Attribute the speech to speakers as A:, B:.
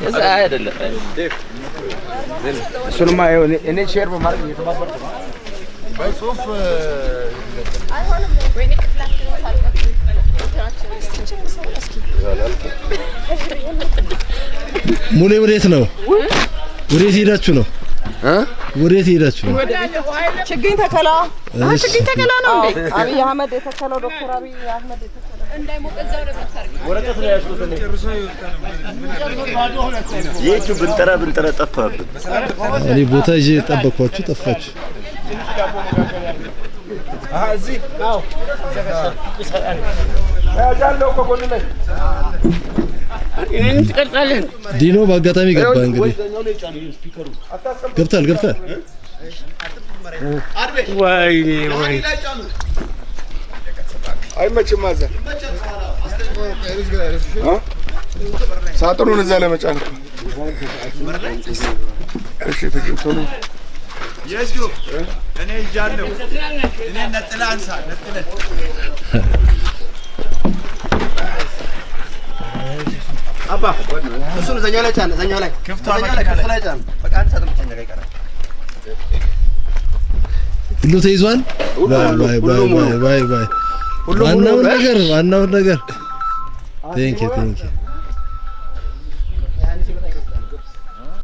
A: እዛ አይደለም
B: እሱንማ እኔ ሼር በማድረግ እየተባበርኩ ነው ባይሶፍ አይሆንም ወይኔ ክፍላችን
C: ሙሌ ወዴት ነው? ወዴት ሄዳችሁ ነው? ወዴት ሄዳችሁ ነው?
D: ችግኝ ተከላ ችግኝ ተከላ ነው እንዴ? አብይ አህመድ የተከለው ዶክተር አብይ አህመድ የተከለው
E: እንዳይሞቀዛው ነበር ታርገው
B: ወረቀት ላይ ያስሉት ነው
A: የቱ ብንጠራ ጠፋብን።
C: እኔ ቦታ ይዤ ጠበቅኳችሁ ጠፋችሁ።
B: እዚህ አዎ ያጃለው ከጎን ላይ
E: እኔን ትቀርጻለህ።
C: ዲኖ በአጋጣሚ ገባ እንግዲህ ገብታል
B: ወይኔ ወይ አይመችም ማዘር ሳጥኑን እዛ ለመጫን እሺ ፍቅሩ
F: የሱ እኔ ይጃለው እኔ ነጥላ አንሳ ነጥለ
B: አባ እሱን ዘኛው ላይ ጫን ዘኛው ላይ ክፍት ላይ ጫን በቃ አንተ ሳጥን ብቻ ይቀራል
C: ሁሉ ተይዟል። ባይ ዋናው ነገር ቴንክ ዩ